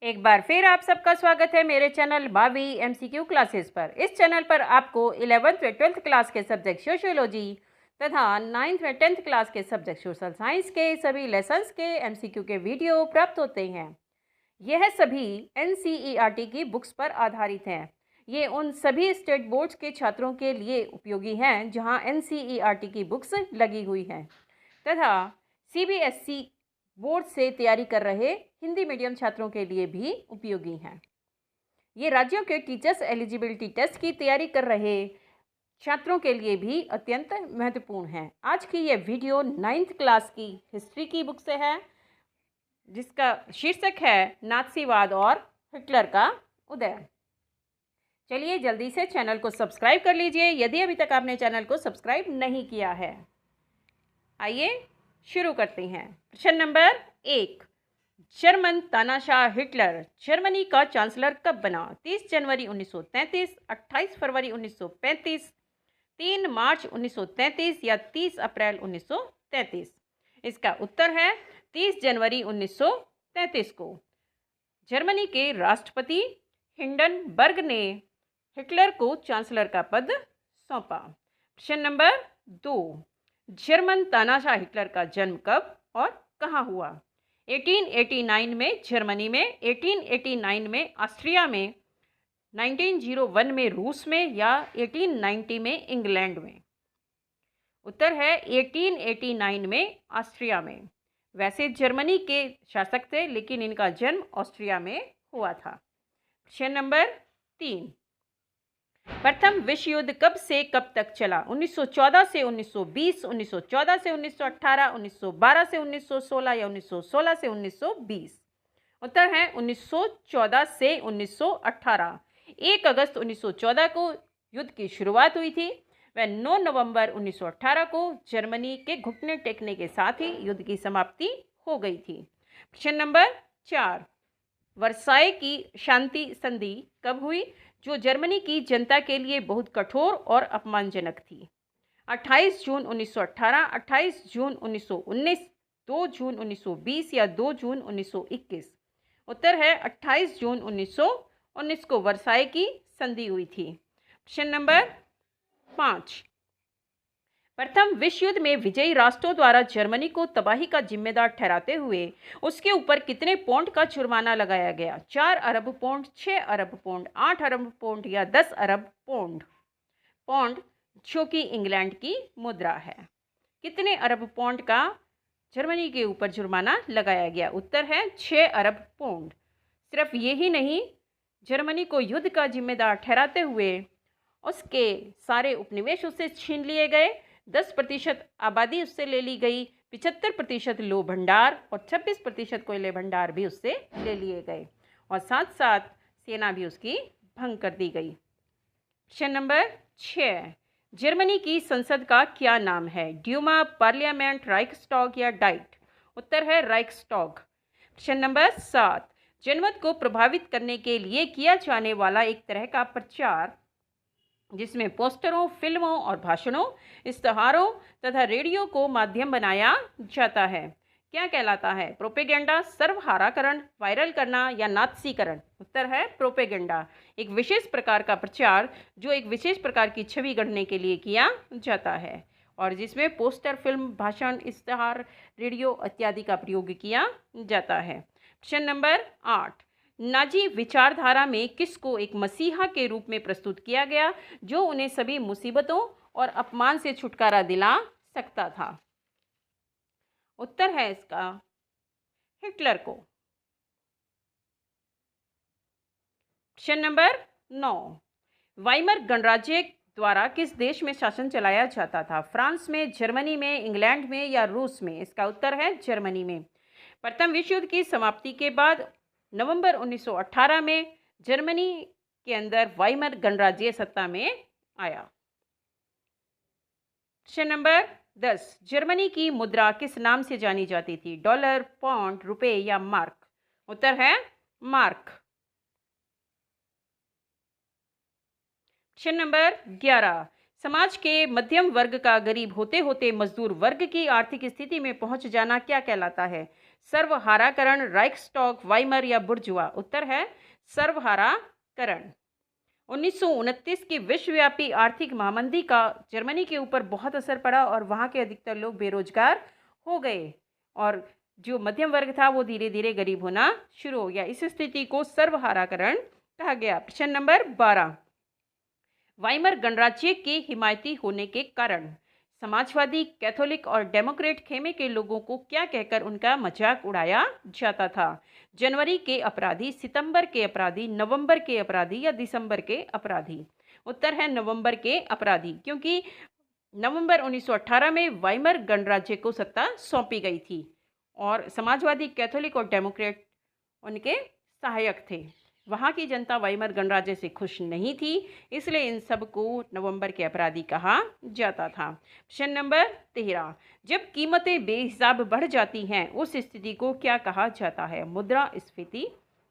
एक बार फिर आप सबका स्वागत है मेरे चैनल भावी एमसीक्यू क्लासेस पर। इस चैनल पर आपको 11th व 12th क्लास के सब्जेक्ट सोशियोलॉजी तथा 9th व 10th क्लास के सब्जेक्ट सोशल साइंस के सभी लेसन्स के एमसीक्यू के वीडियो प्राप्त होते हैं। यह सभी एनसीईआरटी की बुक्स पर आधारित हैं। ये उन सभी स्टेट बोर्ड्स के छात्रों के लिए उपयोगी हैं जहां एनसीईआरटी की बुक्स लगी हुई हैं तथा सीबीएसई बोर्ड से तैयारी कर रहे हिंदी मीडियम छात्रों के लिए भी उपयोगी हैं। ये राज्यों के टीचर्स एलिजिबिलिटी टेस्ट की तैयारी कर रहे छात्रों के लिए भी अत्यंत महत्वपूर्ण है। आज की यह वीडियो 9th क्लास की हिस्ट्री की बुक से है, जिसका शीर्षक है नाथसीवाद और हिटलर का उदय। चलिए जल्दी से चैनल को सब्सक्राइब कर लीजिए यदि अभी तक आपने चैनल को सब्सक्राइब नहीं किया है। आइए शुरू करते हैं। प्रश्न नंबर 1, जर्मन तानाशाह हिटलर जर्मनी का चांसलर कब बना? 30 जनवरी 1933, 28 फरवरी 1935, 3 मार्च 1933 या 30 अप्रैल 1933? इसका उत्तर है 30 जनवरी 1933 को। जर्मनी के राष्ट्रपति हिंडनबर्ग ने हिटलर को चांसलर का पद सौंपा। प्रश्न नंबर 2, जर्मन तानाशाह हिटलर का जन्म कब और कहाँ हुआ? 1889 में जर्मनी में, 1889 में ऑस्ट्रिया में, 1901 में रूस में या 1890 में इंग्लैंड में? उत्तर है 1889 में ऑस्ट्रिया में। वैसे जर्मनी के शासक थे लेकिन इनका जन्म ऑस्ट्रिया में हुआ था। प्रश्न नंबर 3, प्रथम विश्व युद्ध कब से कब तक चला? 1914 से 1920, 1914 से 1918, 1912 से 1916 या 1916 से 1920? उत्तर है 1914 से 1918। 1 अगस्त 1914 को युद्ध की शुरुआत हुई थी व 9 नवंबर 1918 को जर्मनी के घुटने टेकने के साथ ही युद्ध की समाप्ति हो गई थी। प्रश्न नंबर 4, वर्साय की शांति संधि कब हुई, जो जर्मनी की जनता के लिए बहुत कठोर और अपमानजनक थी? 28 जून 1918, 28 जून 1919, 2 जून 1920 या 2 जून 1921? उत्तर है 28 जून 1919 को वर्साय की संधि हुई थी। प्रश्न नंबर 5, प्रथम विश्व युद्ध में विजयी राष्ट्रों द्वारा जर्मनी को तबाही का जिम्मेदार ठहराते हुए उसके ऊपर कितने पौंड का जुर्माना लगाया गया? 4 अरब पौंड, 6 अरब पौंड, 8 अरब पौंड या 10 अरब पौंड? पौंड जो कि इंग्लैंड की मुद्रा है। कितने अरब पौंड का जर्मनी के ऊपर जुर्माना लगाया गया? उत्तर है 6 अरब पौंड। सिर्फ यही नहीं, जर्मनी को युद्ध का जिम्मेदार ठहराते हुए उसके सारे उपनिवेश उससे छीन लिए गए, 10% आबादी उससे ले ली गई, 75% लौह भंडार और 26% कोयले भंडार भी उससे ले लिए गए और साथ साथ सेना भी उसकी भंग कर दी गई। प्रश्न नंबर 6, जर्मनी की संसद का क्या नाम है? ड्यूमा, पार्लियामेंट, राइक्सटॉग या डाइट? उत्तर है राइक्सटॉग। प्रश्न नंबर 7, जनमत को प्रभावित करने के लिए किया जाने वाला एक तरह का प्रचार जिसमें पोस्टरों, फिल्मों और भाषणों, इश्तहारों तथा रेडियो को माध्यम बनाया जाता है, क्या कहलाता है? प्रोपेगेंडा, सर्वहाराकरण, वायरल करना या नात्सीकरण? उत्तर है प्रोपेगेंडा। एक विशेष प्रकार का प्रचार जो एक विशेष प्रकार की छवि गढ़ने के लिए किया जाता है और जिसमें पोस्टर, फिल्म, भाषण, इश्तहार, रेडियो इत्यादि का प्रयोग किया जाता है। प्रश्न नंबर 8, नाजी विचारधारा में किसको एक मसीहा के रूप में प्रस्तुत किया गया जो उन्हें सभी मुसीबतों और अपमान से छुटकारा दिला सकता था? उत्तर है इसका हिटलर को। प्रश्न नंबर 9, वाइमर गणराज्य द्वारा किस देश में शासन चलाया जाता था? फ्रांस में, जर्मनी में, इंग्लैंड में या रूस में? इसका उत्तर है जर्मनी में। प्रथम विश्व युद्ध की समाप्ति के बाद नवंबर 1918 में जर्मनी के अंदर वाइमर गणराज्य सत्ता में आया। प्रश्न नंबर 10, जर्मनी की मुद्रा किस नाम से जानी जाती थी? डॉलर, पाउंड, रुपए या मार्क? उत्तर है मार्क। प्रश्न नंबर 11, समाज के मध्यम वर्ग का गरीब होते होते मजदूर वर्ग की आर्थिक स्थिति में पहुंच जाना क्या कहलाता है? सर्वहाराकरण, राइक्सटॉग, वाइमर या बुर्जुआ? उत्तर है सर्वहाराकरण। 1929 की विश्वव्यापी आर्थिक महामंदी का जर्मनी के ऊपर बहुत असर पड़ा और वहाँ के अधिकतर लोग बेरोजगार हो गए और जो मध्यम वर्ग था वो धीरे धीरे गरीब होना शुरू हो गया। इस स्थिति को सर्वहाराकरण कहा गया। प्रश्न नंबर 12, वाइमर गणराज्य के हिमायती होने के कारण समाजवादी, कैथोलिक और डेमोक्रेट खेमे के लोगों को क्या कहकर उनका मजाक उड़ाया जाता था? जनवरी के अपराधी, सितंबर के अपराधी, नवंबर के अपराधी या दिसंबर के अपराधी? उत्तर है नवंबर के अपराधी, क्योंकि नवंबर 1918 में वाइमर गणराज्य को सत्ता सौंपी गई थी और समाजवादी, कैथोलिक और डेमोक्रेट उनके सहायक थे। वहाँ की जनता वाइमर गणराज्य से खुश नहीं थी, इसलिए इन सब को नवंबर के अपराधी कहा जाता था। प्रश्न नंबर 13, जब कीमतें बेहिसाब बढ़ जाती हैं उस स्थिति को क्या कहा जाता है? मुद्रास्फीति,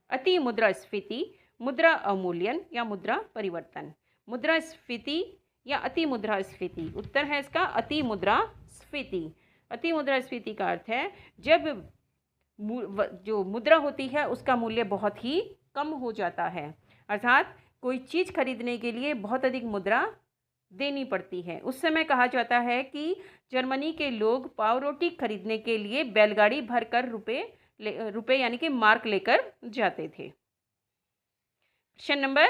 अति मुद्रास्फीति, मुद्रा अवमूल्यन या मुद्रा परिवर्तन? मुद्रास्फीति या अति मुद्रास्फीति? उत्तर है इसका अति मुद्रास्फीति। अति मुद्रास्फीति का अर्थ है जब जो मुद्रा होती है उसका मूल्य बहुत ही कम हो जाता है, अर्थात कोई चीज़ खरीदने के लिए बहुत अधिक मुद्रा देनी पड़ती है। उस समय कहा जाता है कि जर्मनी के लोग पाव रोटी खरीदने के लिए बैलगाड़ी भरकर रुपए यानी कि मार्क लेकर जाते थे। प्रश्न नंबर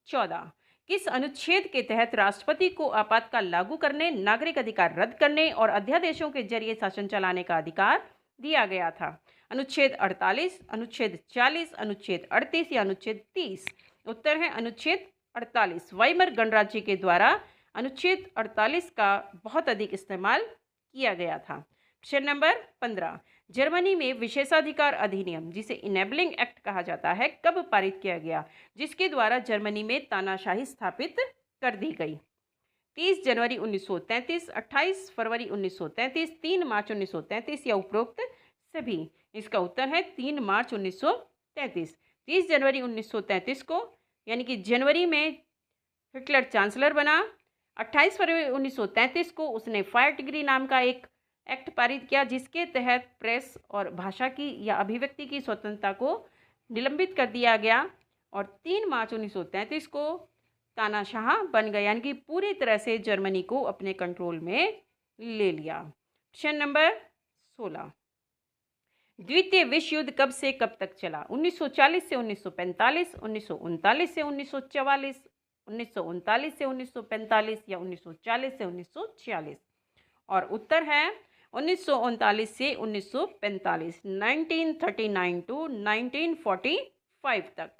14, किस अनुच्छेद के तहत राष्ट्रपति को आपातकाल लागू करने, नागरिक अधिकार रद्द करने और अध्यादेशों के जरिए शासन चलाने का अधिकार दिया गया था? अनुच्छेद 48, अनुच्छेद 40, अनुच्छेद 38 या अनुच्छेद 30? उत्तर है अनुच्छेद 48। वाइमर गणराज्य के द्वारा अनुच्छेद 48 का बहुत अधिक इस्तेमाल किया गया था। प्रश्न नंबर 15, जर्मनी में विशेषाधिकार अधिनियम, जिसे इनेबलिंग एक्ट कहा जाता है, कब पारित किया गया, जिसके द्वारा जर्मनी में तानाशाही स्थापित कर दी गई? 30 जनवरी 1933, 28 फरवरी 1933, 3 मार्च 1933 या उपरोक्त सभी? इसका उत्तर है 3 मार्च 1933। 30 जनवरी 1933 को यानी कि जनवरी में हिटलर चांसलर बना। 28 फरवरी 1933 को उसने फायर डिग्री नाम का एक एक्ट पारित किया, जिसके तहत प्रेस और भाषा की या अभिव्यक्ति की स्वतंत्रता को निलंबित कर दिया गया और 3 मार्च 1933 को तानाशाह बन गया, यानी कि पूरी तरह से जर्मनी को अपने कंट्रोल में ले लिया। प्रश्न नंबर 16, द्वितीय विश्व युद्ध कब से कब तक चला? 1940 से 1945, 1939 से 1944, 1939 से 1945 या 1940 से 1946? और उत्तर है 1939 से 1945, 1939 टू 1945 तक।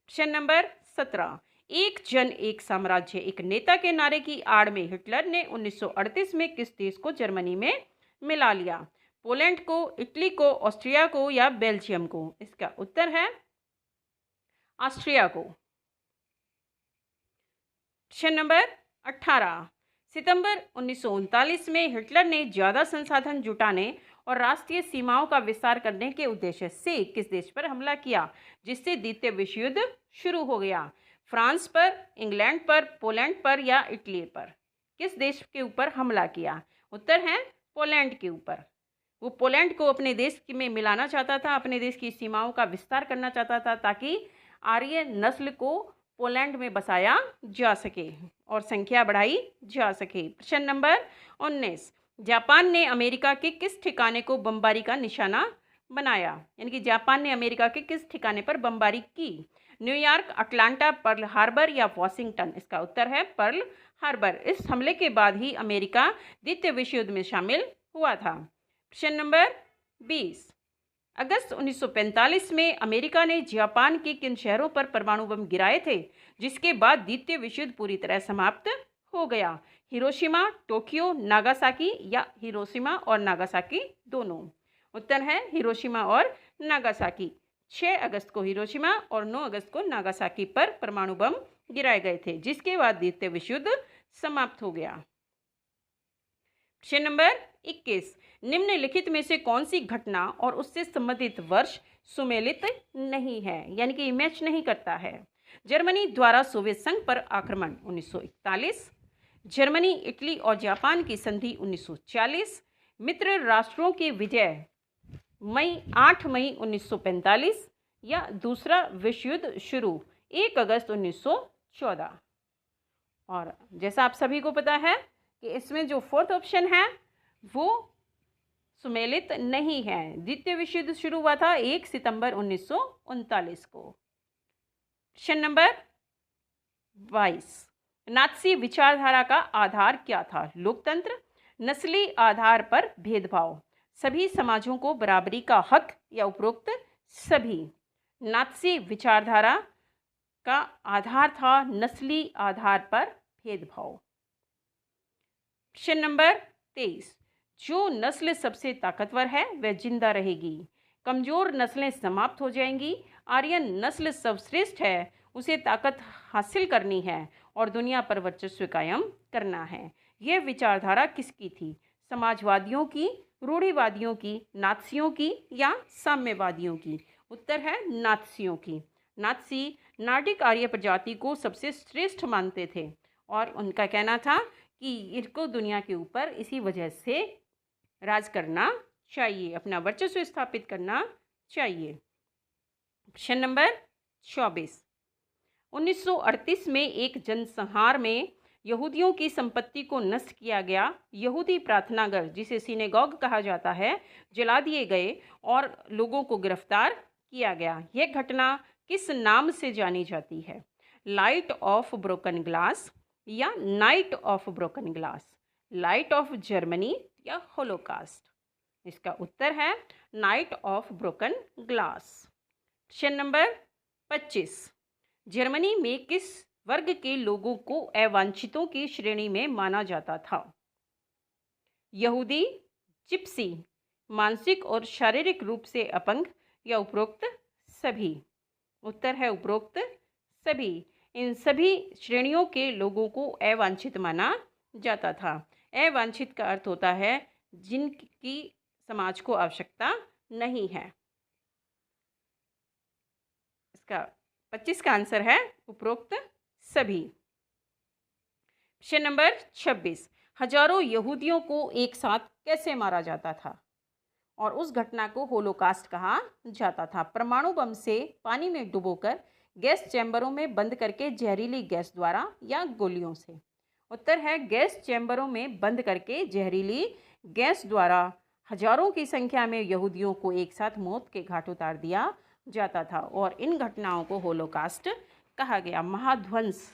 प्रश्न नंबर 17, एक जन एक साम्राज्य एक नेता के नारे की आड़ में हिटलर ने 1938 में किस देश को जर्मनी में मिला लिया? पोलैंड को, इटली को, ऑस्ट्रिया को या बेल्जियम को? इसका उत्तर है ऑस्ट्रिया को। प्रश्न नंबर 18, सितंबर 1939 में हिटलर ने ज़्यादा संसाधन जुटाने और राष्ट्रीय सीमाओं का विस्तार करने के उद्देश्य से किस देश पर हमला किया, जिससे द्वितीय विश्व युद्ध शुरू हो गया? फ्रांस पर, इंग्लैंड पर, पोलैंड पर या इटली पर? किस देश के ऊपर हमला किया? उत्तर है पोलैंड के ऊपर। वो पोलैंड को अपने देश में मिलाना चाहता था, अपने देश की सीमाओं का विस्तार करना चाहता था ताकि आर्य नस्ल को पोलैंड में बसाया जा सके और संख्या बढ़ाई जा सके। प्रश्न नंबर 19, जापान ने अमेरिका के किस ठिकाने को बमबारी का निशाना बनाया? यानी कि जापान ने अमेरिका के किस ठिकाने पर बमबारी की? न्यूयॉर्क, अटलांटा, पर्ल हार्बर या वॉशिंगटन? इसका उत्तर है पर्ल हार्बर। इस हमले के बाद ही अमेरिका द्वितीय विश्व युद्ध में शामिल हुआ था। प्रश्न नंबर 20, अगस्त 1945 में अमेरिका ने जापान के किन शहरों पर परमाणु बम गिराए थे, जिसके बाद द्वितीय विश्व युद्ध पूरी तरह समाप्त हो गया? हिरोशिमा, टोक्यो, नागासाकी या हिरोशिमा और नागासाकी दोनों? उत्तर है हिरोशिमा और नागासाकी। 6 अगस्त को हिरोशिमा और 9 अगस्त को नागासाकी पर परमाणु बम गिराए गए थे, जिसके बाद द्वितीय विश्व युद्ध समाप्त हो गया। प्रश्न नंबर 21, निम्नलिखित में से कौन सी घटना और उससे संबंधित वर्ष सुमेलित नहीं है, यानी कि मैच नहीं करता है? जर्मनी द्वारा सोवियत संघ पर आक्रमण 1941, जर्मनी, इटली और जापान की संधि 1940, मित्र राष्ट्रों की विजय 8 मई 1945 या दूसरा विश्व युद्ध शुरू 1 अगस्त 1914। और जैसा आप सभी को पता है कि इसमें जो फोर्थ ऑप्शन है वो सुमेलित नहीं है। द्वितीय विश्व युद्ध शुरू हुआ था 1 सितंबर 1939 को। क्वेश्चन नंबर 22, नात्सी विचारधारा का आधार क्या था? लोकतंत्र, नस्ली आधार पर भेदभाव, सभी समाजों को बराबरी का हक या उपरोक्त सभी? नात्सी विचारधारा का आधार था नस्ली आधार पर भेदभाव। क्वेश्चन नंबर 23, जो नस्ल सबसे ताकतवर है वह जिंदा रहेगी, कमजोर नस्लें समाप्त हो जाएंगी, आर्यन नस्ल सर्वश्रेष्ठ है, उसे ताकत हासिल करनी है और दुनिया पर वर्चस्व कायम करना है। यह विचारधारा किसकी थी? समाजवादियों की, रूढ़िवादियों की, नात्सियों की या साम्यवादियों की? उत्तर है नात्सियों की। नात्सी नार्डिक आर्य प्रजाति को सबसे श्रेष्ठ मानते थे और उनका कहना था कि इनको दुनिया के ऊपर इसी वजह से राज करना चाहिए, अपना वर्चस्व स्थापित करना चाहिए। क्वेश्चन नंबर 24, 1938 में एक जनसंहार में यहूदियों की संपत्ति को नष्ट किया गया। यहूदी प्रार्थनागर, जिसे सिनेगॉग कहा जाता है, जला दिए गए और लोगों को गिरफ्तार किया गया। यह घटना किस नाम से जानी जाती है? लाइट ऑफ ब्रोकन ग्लास या night of broken glass, light of Germany या होलोकास्ट? इसका उत्तर है night of broken glass. Question number 25, Germany में किस वर्ग के लोगों को अवांछितों की श्रेणी में माना जाता था? यहूदी, जिप्सी, मानसिक और शारीरिक रूप से अपंग या उपरोक्त सभी? उत्तर है उपरोक्त सभी। इन सभी श्रेणियों के लोगों को अवांछित माना जाता था। अवांछित का अर्थ होता है जिनकी समाज को आवश्यकता नहीं है। इसका 25 का आंसर है उपरोक्त सभी। क्वेश्चन नंबर 26, हजारों यहूदियों को एक साथ कैसे मारा जाता था और उस घटना को होलोकास्ट कहा जाता था? परमाणु बम से पानी में डुबोकर, गैस चैम्बरों में बंद करके, जहरीली गैस द्वारा या गोलियों से? उत्तर है गैस चैम्बरों में बंद करके जहरीली गैस द्वारा हजारों की संख्या में यहूदियों को एक साथ मौत के घाट उतार दिया जाता था और इन घटनाओं को होलोकास्ट कहा गया, महाध्वंस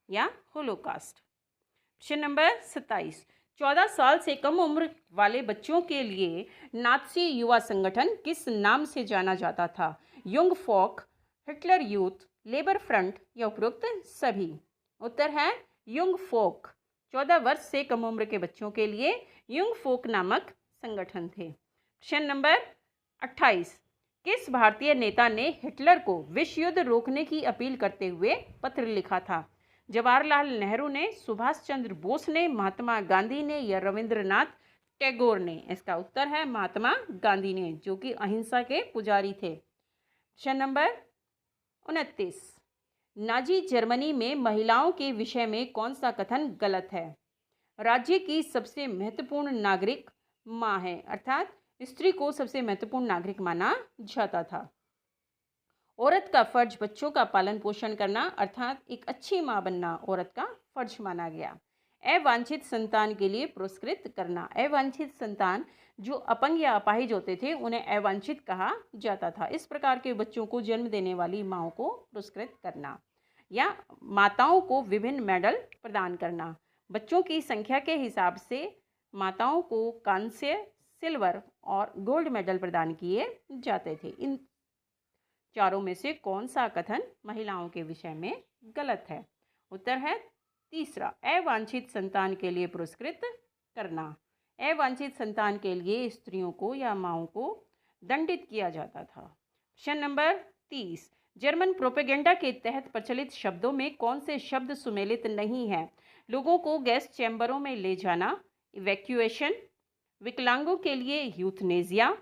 या होलोकास्ट। क्वेश्चन नंबर 27, 14 साल से कम उम्र वाले बच्चों के लिए नात्सी युवा संगठन किस नाम से जाना जाता था? यंग फोक, हिटलर यूथ, लेबर फ्रंट या उपरोक्त सभी? उत्तर है यंग फोक। 14 वर्ष से कम उम्र के बच्चों के लिए यंग फोक नामक संगठन थे। क्वेश्चन नंबर 28, किस भारतीय नेता ने हिटलर को विश्व युद्ध रोकने की अपील करते हुए पत्र लिखा था? जवाहरलाल नेहरू ने, सुभाष चंद्र बोस ने, महात्मा गांधी ने या रविंद्रनाथ टैगोर ने? इसका उत्तर है महात्मा गांधी ने, जो कि अहिंसा के पुजारी थे। क्वेश्चन नंबर 29, नाजी जर्मनी में महिलाओं के विषय में कौन सा कथन गलत है? राज्य की सबसे महत्वपूर्ण नागरिक माँ है, अर्थात स्त्री को सबसे महत्वपूर्ण नागरिक माना जाता था। औरत का फर्ज बच्चों का पालन पोषण करना, अर्थात एक अच्छी माँ बनना औरत का फर्ज माना गया। अवांछित संतान के लिए पुरस्कृत करना, अवांछित संतान जो अपंग या अपाहिज होते थे उन्हें अवांछित कहा जाता था। इस प्रकार के बच्चों को जन्म देने वाली माँओं को पुरस्कृत करना या माताओं को विभिन्न मेडल प्रदान करना। बच्चों की संख्या के हिसाब से माताओं को कांस्य, सिल्वर और गोल्ड मेडल प्रदान किए जाते थे। इन चारों में से कौन सा कथन महिलाओं के विषय में गलत है? उत्तर है तीसरा, अवांछित संतान के लिए पुरस्कृत करना। अवांछित संतान के लिए स्त्रियों को या माँओं को दंडित किया जाता था। क्वेश्चन नंबर 30, जर्मन प्रोपेगेंडा के तहत प्रचलित शब्दों में कौन से शब्द सुमेलित नहीं हैं? लोगों को गैस चैम्बरों में ले जाना, इवैक्यूएशन, विकलांगों के लिए यूथनेजिया,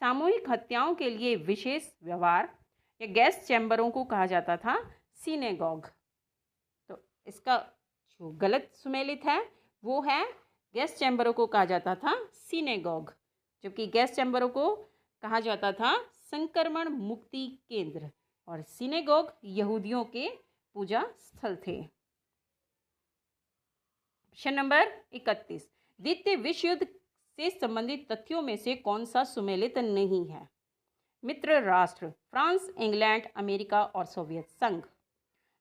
सामूहिक हत्याओं के लिए विशेष व्यवहार या गैस चैम्बरों को कहा जाता था सिनेगॉग। तो इसका जो गलत सुमेलित है वो है गैस चैम्बरों को कहा जाता था सिनेगॉग, जबकि गैस चैम्बरों को कहा जाता था संक्रमण मुक्ति केंद्र, और सिनेगोग यहूदियों के पूजा स्थल थे। प्रश्न नंबर 31, द्वितीय विश्व युद्ध से संबंधित तथ्यों में से कौन सा सुमेलित नहीं है? मित्र राष्ट्र फ्रांस, इंग्लैंड, अमेरिका और सोवियत संघ।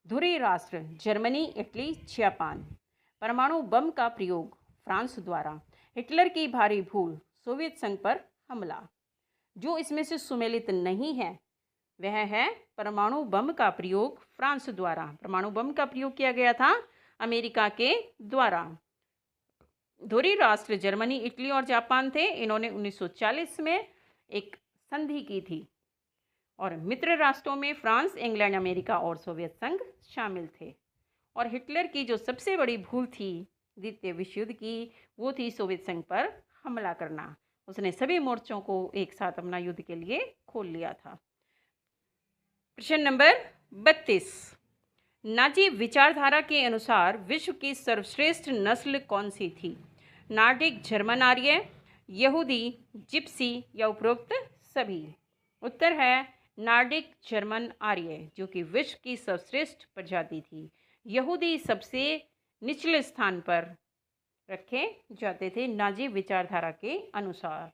धुरी राष्ट्र जर्मनी, इटली, जापान। परमाणु बम का प्रयोग फ्रांस द्वारा। हिटलर की भारी भूल, सोवियत संघ पर हमला। जो इसमें से सुमेलित नहीं है वह है परमाणु बम का प्रयोग फ्रांस द्वारा। परमाणु बम का प्रयोग किया गया था अमेरिका के द्वारा। धुरी राष्ट्र जर्मनी, इटली और जापान थे। इन्होंने 1940 में एक संधि की थी, और मित्र राष्ट्रों में फ्रांस, इंग्लैंड, अमेरिका और सोवियत संघ शामिल थे। और हिटलर की जो सबसे बड़ी भूल थी द्वितीय विश्व युद्ध की, वो थी सोवियत संघ पर हमला करना। उसने सभी मोर्चों को एक साथ अपना युद्ध के लिए खोल लिया था। प्रश्न नंबर 32, नाजी विचारधारा के अनुसार विश्व की सर्वश्रेष्ठ नस्ल कौन सी थी? नार्डिक, जर्मन आर्य, यहूदी, जिप्सी या उपरोक्त सभी? उत्तर है नार्डिक जर्मन आर्य, जो कि विश्व की सर्वश्रेष्ठ प्रजाति थी। यहूदी सबसे निचले स्थान पर रखे जाते थे नाजी विचारधारा के अनुसार।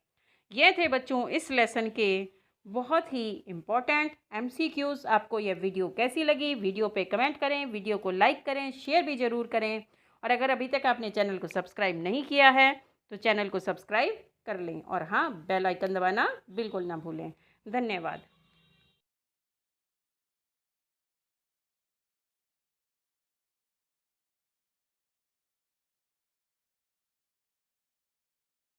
यह थे बच्चों इस लेसन के बहुत ही इम्पोर्टेंट MCQs। आपको यह वीडियो कैसी लगी? वीडियो पे कमेंट करें, वीडियो को लाइक करें, शेयर भी ज़रूर करें, और अगर अभी तक आपने चैनल को सब्सक्राइब नहीं किया है तो चैनल को सब्सक्राइब कर लें, और हाँ, बेल आइकन दबाना बिल्कुल ना भूलें। धन्यवाद।